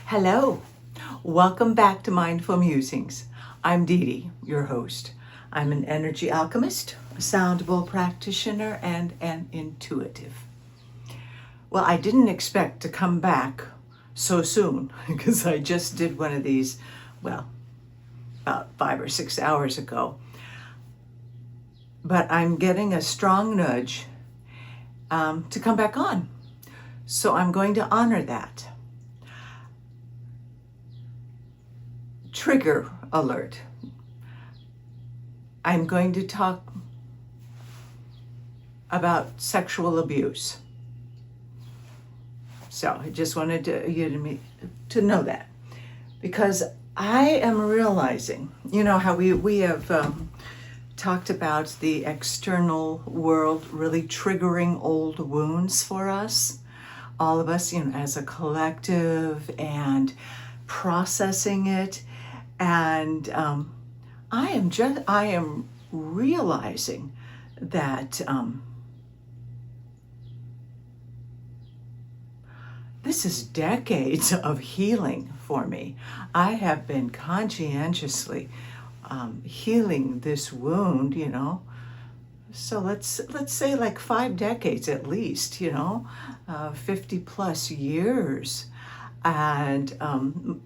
Hello, welcome back to Mindful Musings. I'm Dee Dee, your host. I'm an energy alchemist, a sound bowl practitioner, and an intuitive. Well, I didn't expect to come back so soon because I just did one of these, about 5 or 6 hours ago. But I'm getting a strong nudge to come back on. So I'm going to honor that. Trigger alert. I'm going to talk about sexual abuse. So I just wanted you to know that, because I am realizing, you know how we have talked about the external world really triggering old wounds for us, all of us, as a collective, and processing it. And I am realizing that this is decades of healing for me. I have been conscientiously healing this wound, So let's say like 5 decades at least, 50 plus years. And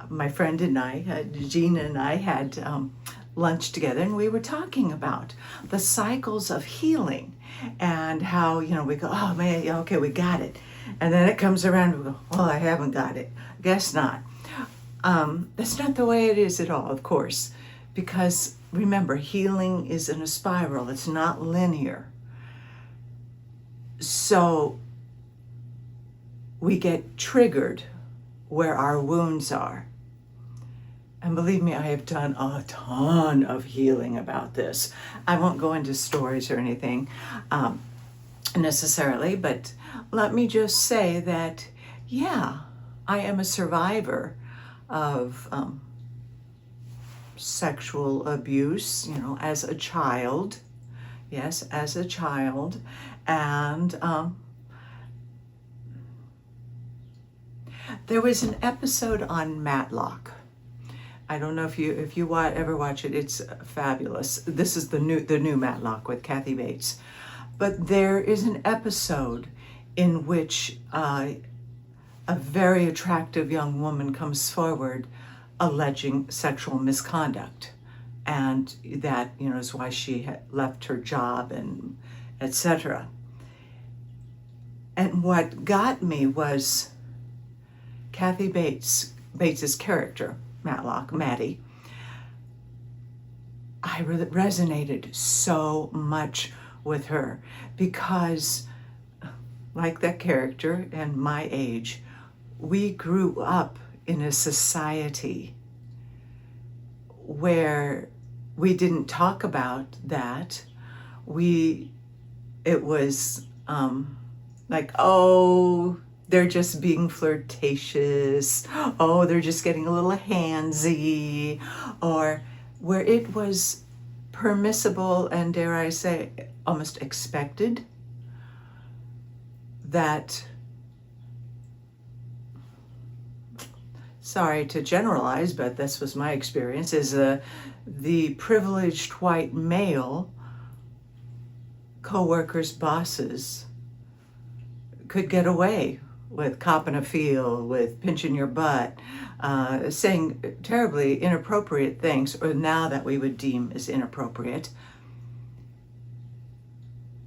my friend and I, Gina and I, had lunch together, and we were talking about the cycles of healing and how, we go, oh man, okay, we got it. And then it comes around, we go, well, I haven't got it. Guess not. That's not the way it is at all, of course, because remember, healing is in a spiral. It's not linear. So we get triggered where our wounds are. And believe me, I have done a ton of healing about this. I won't go into stories or anything necessarily, but let me just say that, yeah, I am a survivor of sexual abuse, as a child. Yes, as a child. And there was an episode on Matlock. I don't know if you ever watch it. It's fabulous. This is the new Matlock with Kathy Bates. But there is an episode in which a very attractive young woman comes forward alleging sexual misconduct, and that is why she had left her job and etc. And what got me was Kathy Bates's character, Matlock, Maddie. I resonated so much with her because, like that character and my age, we grew up in a society where we didn't talk about that. It was like, oh, they're just being flirtatious. Oh, they're just getting a little handsy. Or where it was permissible and, dare I say, almost expected that, sorry to generalize, but this was my experience, is the privileged white male co-workers, bosses, could get away with copping a feel, with pinching your butt, saying terribly inappropriate things, or now that we would deem as inappropriate.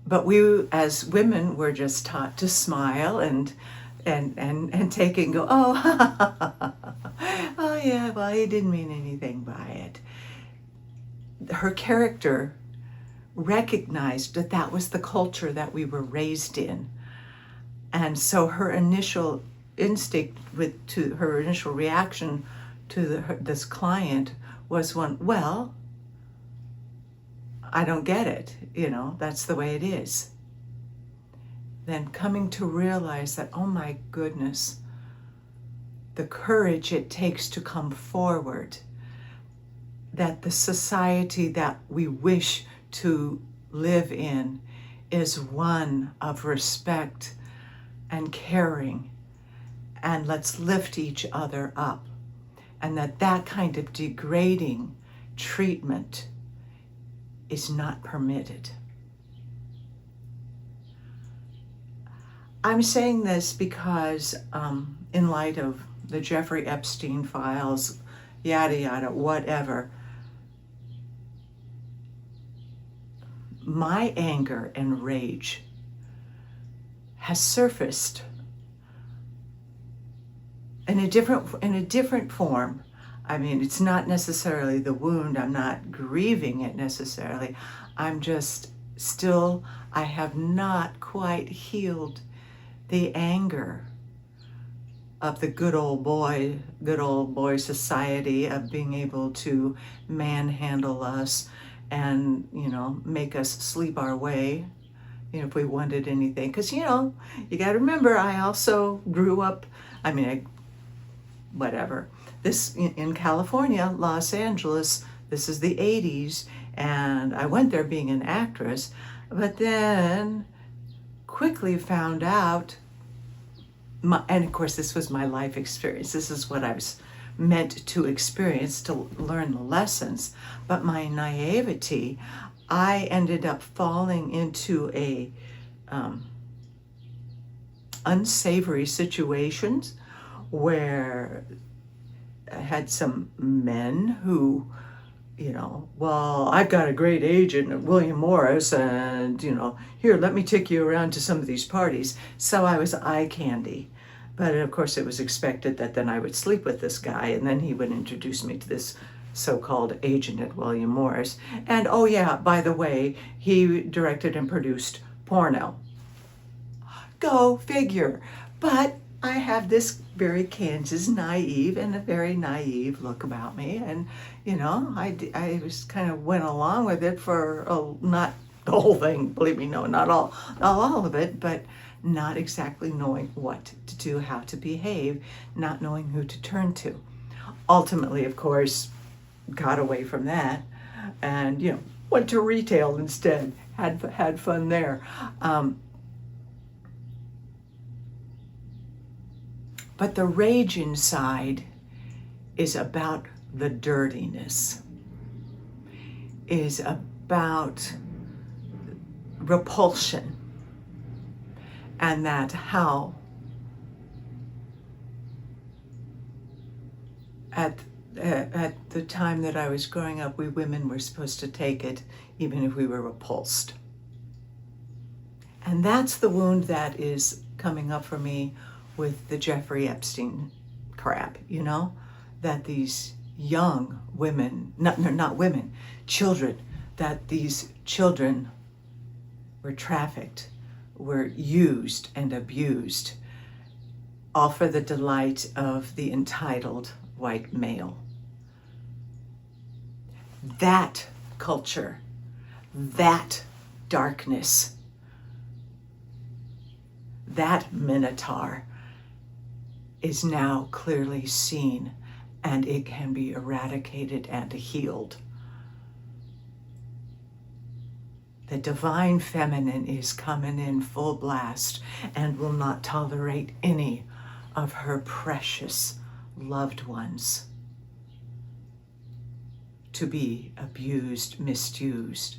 But we, as women, were just taught to smile and take it and go, oh, oh yeah, well, he didn't mean anything by it. Her character recognized that that was the culture that we were raised in. And so her initial instinct, her initial reaction to this client was one, well, I don't get it, that's the way it is. Then coming to realize that, oh my goodness, the courage it takes to come forward, that the society that we wish to live in is one of respect and caring and let's lift each other up. And that kind of degrading treatment is not permitted. I'm saying this because in light of the Jeffrey Epstein files, yada, yada, whatever, my anger and rage has surfaced in a different form. I mean, it's not necessarily the wound. I'm not grieving it necessarily. I'm just still, I have not quite healed the anger of the good old boy society, of being able to manhandle us and, make us sleep our way, if we wanted anything. Because, you got to remember, I also grew up, whatever. This, in California, Los Angeles, this is the 80s, and I went there being an actress, but then quickly found out, and of course this was my life experience, this is what I was meant to experience, to learn the lessons, but my naivety, I ended up falling into a unsavory situations where I had some men who, well, I've got a great agent at William Morris, and, here, let me take you around to some of these parties. So I was eye candy. But of course, it was expected that then I would sleep with this guy, and then he would introduce me to this so-called agent at William Morris. And oh yeah, by the way, he directed and produced porno. Go figure. But I have this very Kansas naive and a very naive look about me, and I just kind of went along with it for not the whole thing, believe me, no, not all of it, but not exactly knowing what to do, how to behave, not knowing who to turn to. Ultimately, of course, got away from that, and went to retail instead. Had fun there. But the rage inside is about the dirtiness, is about repulsion, and that how at the time that I was growing up, we women were supposed to take it even if we were repulsed. And that's the wound that is coming up for me with the Jeffrey Epstein crap, that these young women, not women, children, that these children were trafficked, were used and abused, all for the delight of the entitled white male. That culture, that darkness, that minotaur is now clearly seen, and it can be eradicated and healed. The divine feminine is coming in full blast and will not tolerate any of her precious loved ones to be abused, misused.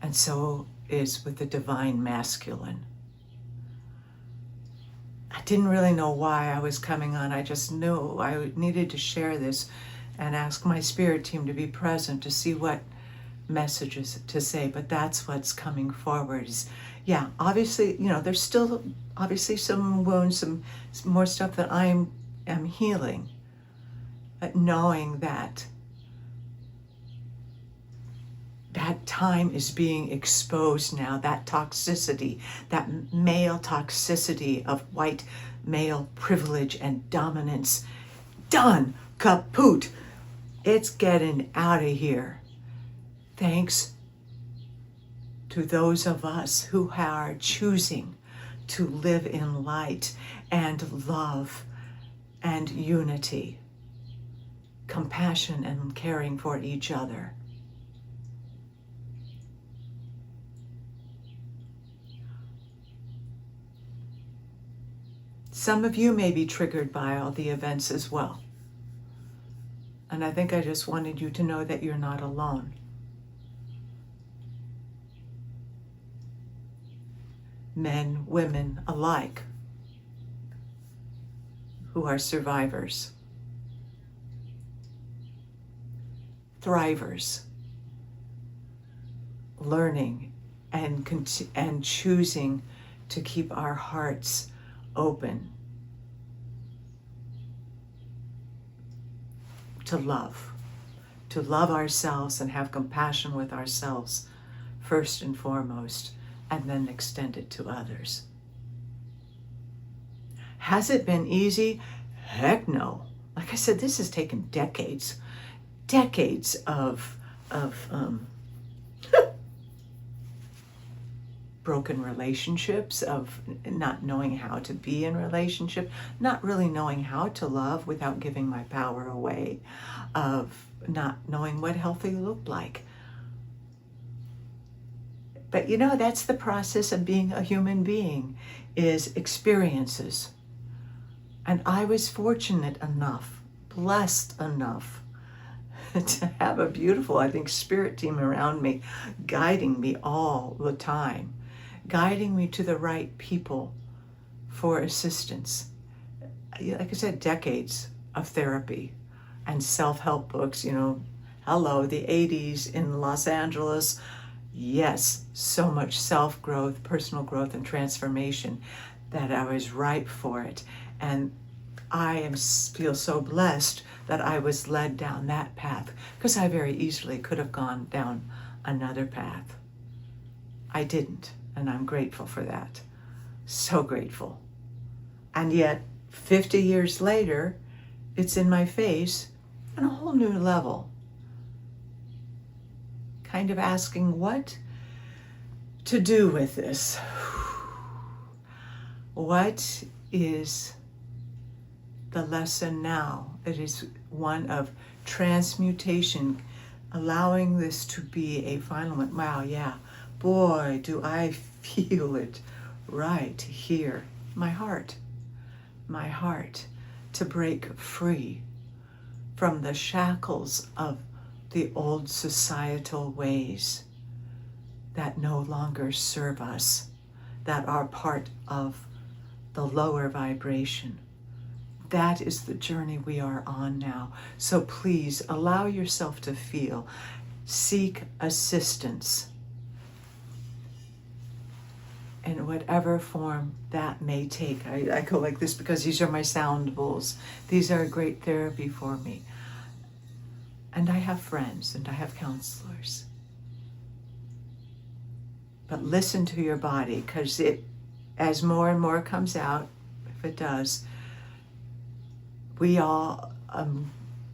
And so is with the divine masculine. I didn't really know why I was coming on. I just knew I needed to share this and ask my spirit team to be present to see what messages to say. But that's what's coming forward is, obviously, there's still obviously some wounds, some more stuff that I am healing. But knowing that time is being exposed now, that toxicity, that male toxicity of white male privilege and dominance, done, kaput. It's getting out of here. Thanks to those of us who are choosing to live in light and love and unity, compassion and caring for each other. Some of you may be triggered by all the events as well. And I think I just wanted you to know that you're not alone. Men, women alike, who are survivors, thrivers, learning and choosing to keep our hearts open to love ourselves and have compassion with ourselves first and foremost, and then extend it to others. Has it been easy? Heck no. Like I said, this has taken decades of broken relationships, of not knowing how to be in relationship, not really knowing how to love without giving my power away, of not knowing what healthy looked like. But you know, that's the process of being a human being, is experiences. And I was fortunate enough, blessed enough, to have a beautiful, I think, spirit team around me, guiding me all the time, guiding me to the right people for assistance. Like I said, decades of therapy and self-help books, you know, hello, the 80s in Los Angeles. Yes, so much self-growth, personal growth and transformation that I was ripe for it. And I feel so blessed that I was led down that path, because I very easily could have gone down another path. I didn't, and I'm grateful for that. So grateful. And yet, 50 years later, it's in my face on a whole new level. Kind of asking what to do with this. What is the lesson now? It is one of transmutation, allowing this to be a final one. Wow, yeah, boy, do I feel it right here. My heart, to break free from the shackles of the old societal ways that no longer serve us, that are part of the lower vibration. That is the journey we are on now. So please allow yourself to feel, seek assistance in whatever form that may take. I go like this because these are my sound bowls. These are great therapy for me. And I have friends and I have counselors. But listen to your body, because as more and more comes out, if it does, we all, a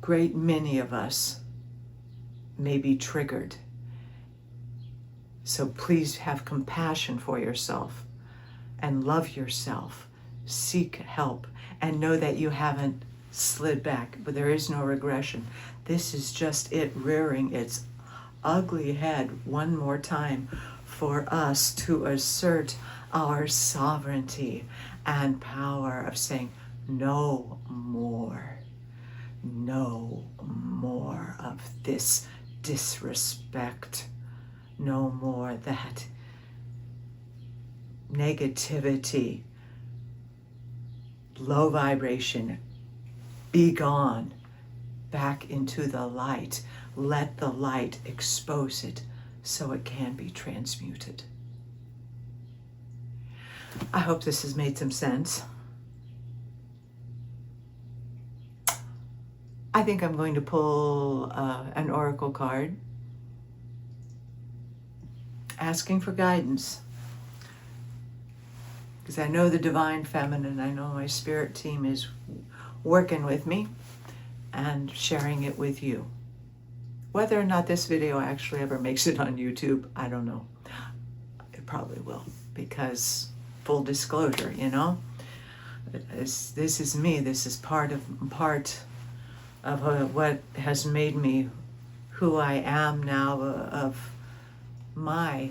great many of us, may be triggered. So please have compassion for yourself and love yourself. Seek help and know that you haven't slid back, but there is no regression. This is just it rearing its ugly head one more time for us to assert our sovereignty and power of saying, no more of this disrespect, no more that negativity, low vibration, be gone, back into the light. Let the light expose it so it can be transmuted. I hope this has made some sense. I think I'm going to pull an oracle card asking for guidance, because I know the divine feminine, I know my spirit team is working with me and sharing it with you. Whether or not this video actually ever makes it on YouTube, I don't know. It probably will, because full disclosure, you know, this is me. This is part of what has made me who I am now, of my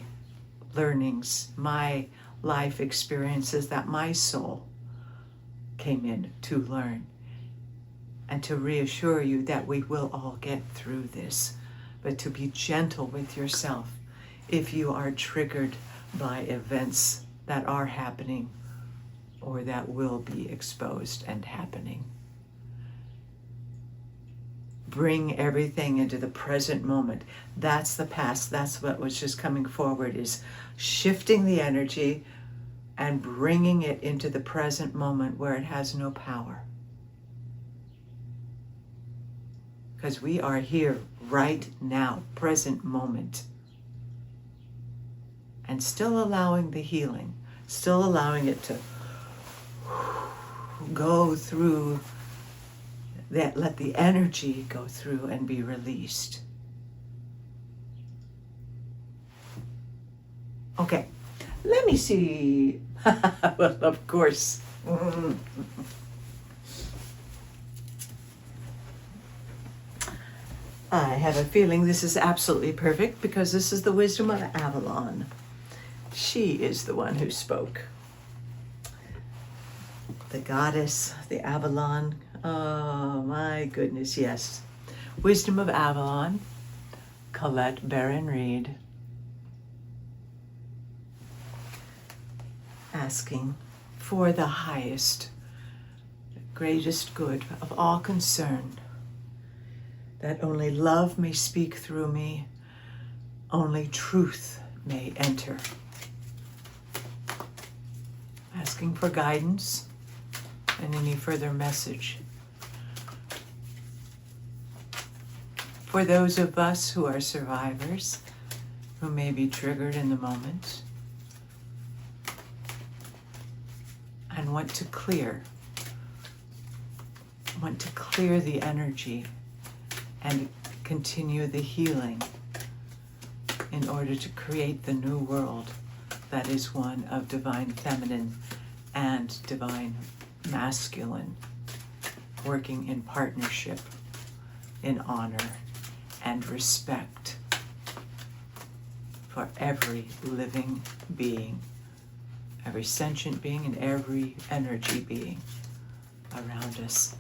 learnings, my life experiences that my soul came in to learn and to reassure you that we will all get through this, but to be gentle with yourself if you are triggered by events that are happening or that will be exposed and happening. Bring everything into the present moment. That's the past. That's what was just coming forward, is shifting the energy and bringing it into the present moment where it has no power. Because we are here right now, present moment. And still allowing the healing, still allowing it to go through, that let the energy go through and be released. Okay, let me see. Well, of course. I have a feeling this is absolutely perfect because this is the wisdom of Avalon. She is the one who spoke. The goddess, the Avalon. Oh my goodness, yes. Wisdom of Avalon, Colette Baron Reed. Asking for the highest, greatest good of all concerned, that only love may speak through me, only truth may enter. Asking for guidance and any further message. For those of us who are survivors, who may be triggered in the moment, and want to clear the energy and continue the healing in order to create the new world that is one of divine feminine and divine masculine, working in partnership, in honor and respect for every living being, every sentient being and every energy being around us.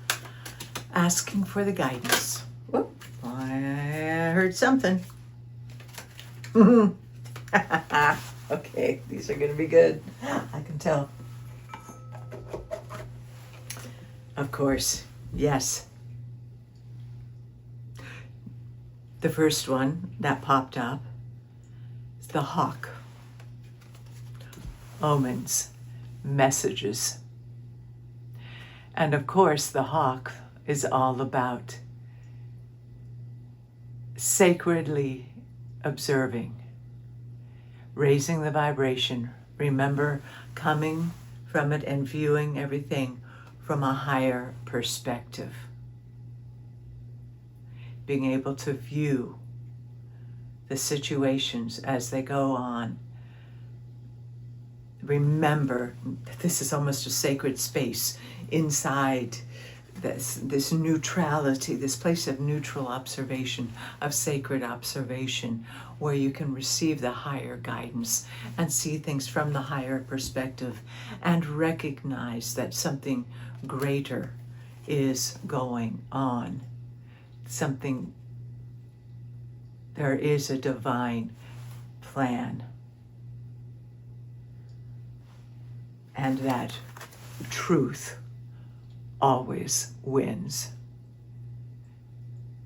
Asking for the guidance. Whoop, I heard something. Okay, these are going to be good. I can tell. Of course, yes. The first one that popped up is the hawk. Omens, messages. And of course, the hawk is all about sacredly observing, raising the vibration. Remember, coming from it and viewing everything from a higher perspective. Being able to view the situations as they go on. Remember, this is almost a sacred space inside this neutrality, this place of neutral observation, of sacred observation, where you can receive the higher guidance and see things from the higher perspective and recognize that something greater is going on. There is a divine plan. And that truth always wins.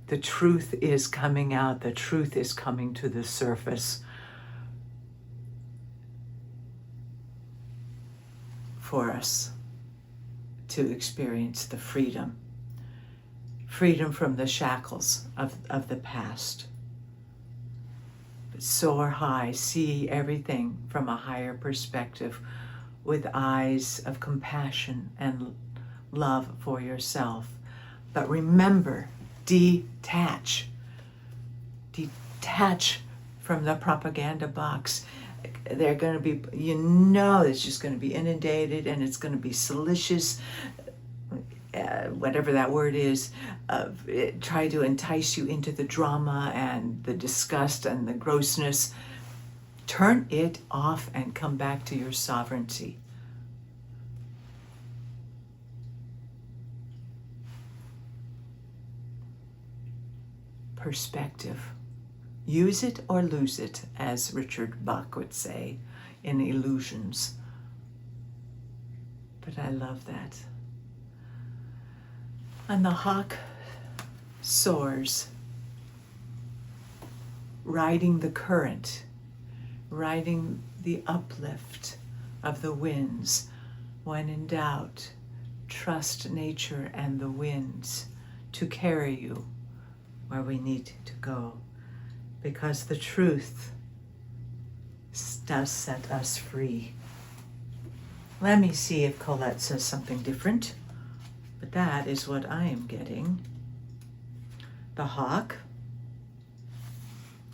The truth is coming out. The truth is coming to the surface for us to experience the freedom. Freedom from the shackles of the past. But soar high, see everything from a higher perspective with eyes of compassion and love for yourself. But remember, detach. Detach from the propaganda box. They're going to be, it's just going to be inundated and it's going to be salacious, whatever that word is, try to entice you into the drama and the disgust and the grossness. Turn it off and come back to your sovereignty. perspective. Use it or lose it, as Richard Bach would say in Illusions. But I love that. And the hawk soars, riding the current, riding the uplift of the winds. When in doubt, trust nature and the winds to carry you where we need to go, because the truth does set us free. Let me see if Colette says something different, but that is what I am getting. The hawk,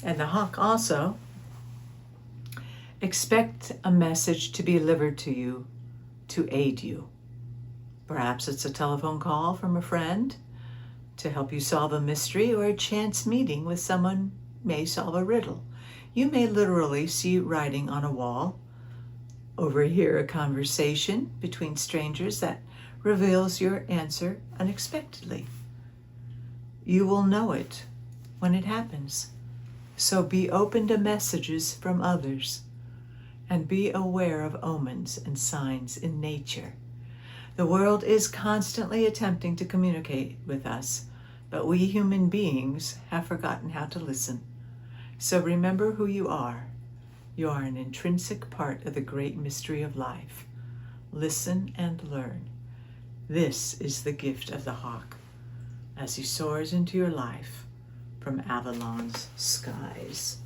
and the hawk also expect a message to be delivered to you to aid you. Perhaps it's a telephone call from a friend to help you solve a mystery, or a chance meeting with someone may solve a riddle. You may literally see writing on a wall, overhear a conversation between strangers that reveals your answer unexpectedly. You will know it when it happens. So be open to messages from others and be aware of omens and signs in nature. The world is constantly attempting to communicate with us, but we human beings have forgotten how to listen. So remember who you are. You are an intrinsic part of the great mystery of life. Listen and learn. This is the gift of the hawk as he soars into your life from Avalon's skies.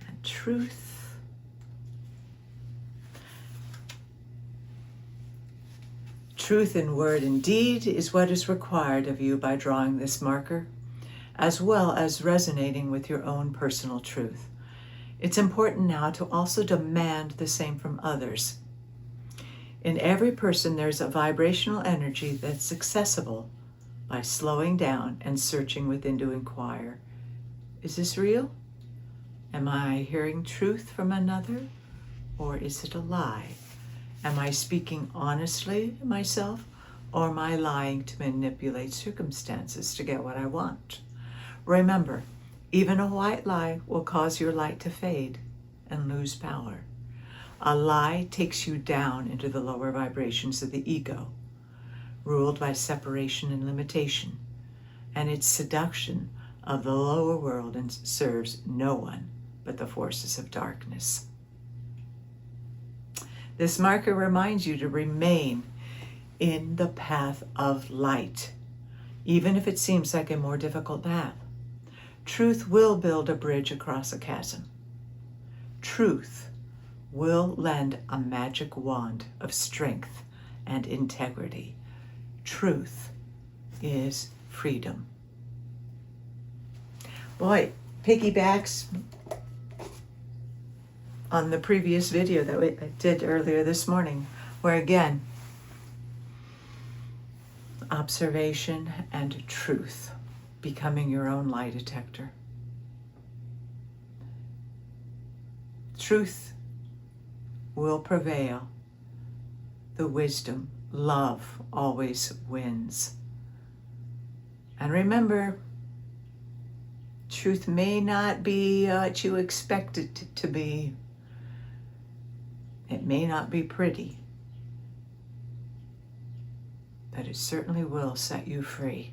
And truth. Truth in word and deed is what is required of you by drawing this marker, as well as resonating with your own personal truth. It's important now to also demand the same from others. In every person, there's a vibrational energy that's accessible by slowing down and searching within to inquire. Is this real? Am I hearing truth from another? Or is it a lie? Am I speaking honestly to myself, or am I lying to manipulate circumstances to get what I want? Remember, even a white lie will cause your light to fade and lose power. A lie takes you down into the lower vibrations of the ego, ruled by separation and limitation, and its seduction of the lower world and serves no one but the forces of darkness. This marker reminds you to remain in the path of light, even if it seems like a more difficult path. Truth will build a bridge across a chasm. Truth will lend a magic wand of strength and integrity. Truth is freedom. Boy, piggybacks on the previous video that I did earlier this morning, where again, observation and truth, becoming your own lie detector. Truth will prevail. The wisdom, love always wins. And remember, truth may not be what you expect it to be. It may not be pretty, but it certainly will set you free.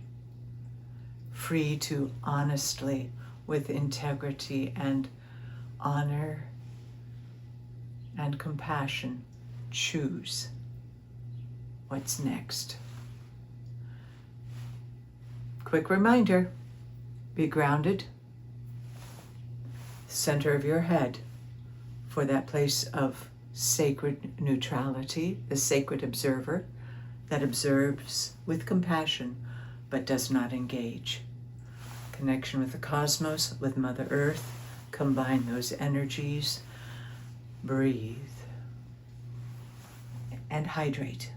Free to honestly, with integrity and honor and compassion, choose what's next. Quick reminder, be grounded, center of your head for that place of sacred neutrality, the sacred observer that observes with compassion but does not engage. Connection with the cosmos, with Mother Earth, combine those energies, breathe, and hydrate.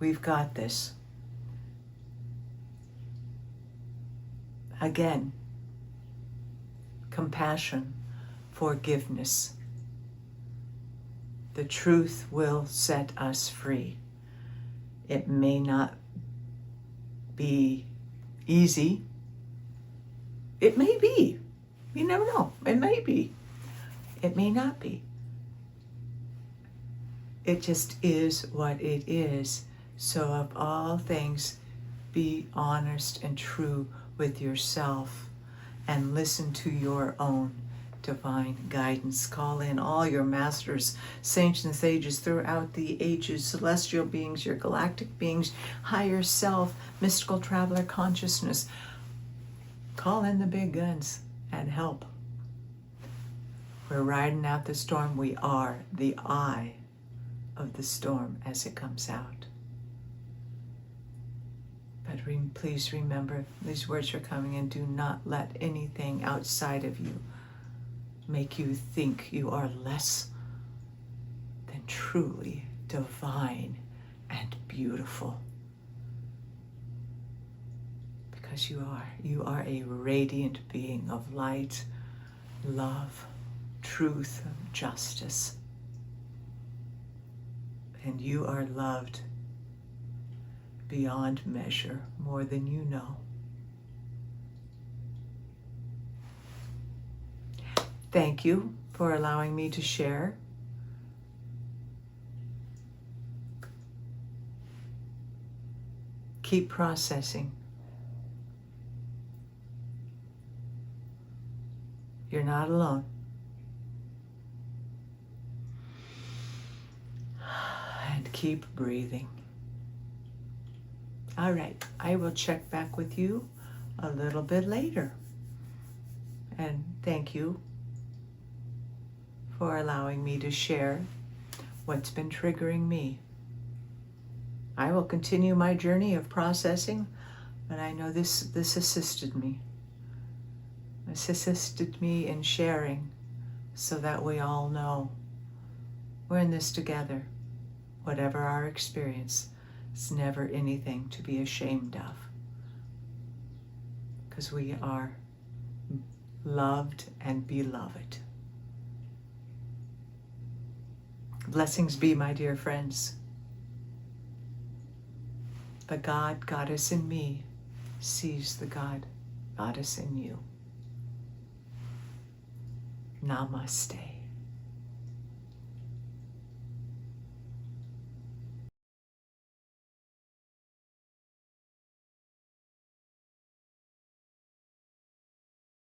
We've got this. Again, compassion, forgiveness. The truth will set us free. It may not be easy. It may be. You never know. It may be. It may not be. It just is what it is. So of all things, be honest and true with yourself and listen to your own divine guidance. Call in all your masters, saints and sages throughout the ages, celestial beings, your galactic beings, higher self, mystical traveler consciousness. Call in the big guns and help. We're riding out the storm. We are the eye of the storm as it comes out. But please remember, these words are coming in. Do not let anything outside of you make you think you are less than truly divine and beautiful. Because you are. You are a radiant being of light, love, truth, justice. And you are loved beyond measure, more than you know. Thank you for allowing me to share. Keep processing. You're not alone. And keep breathing. All right, I will check back with you a little bit later. And thank you for allowing me to share what's been triggering me. I will continue my journey of processing, but I know this assisted me. This assisted me in sharing so that we all know we're in this together. Whatever our experience, it's never anything to be ashamed of, because we are loved and beloved. Blessings be, my dear friends. The God, Goddess in me sees the God, Goddess in you. Namaste.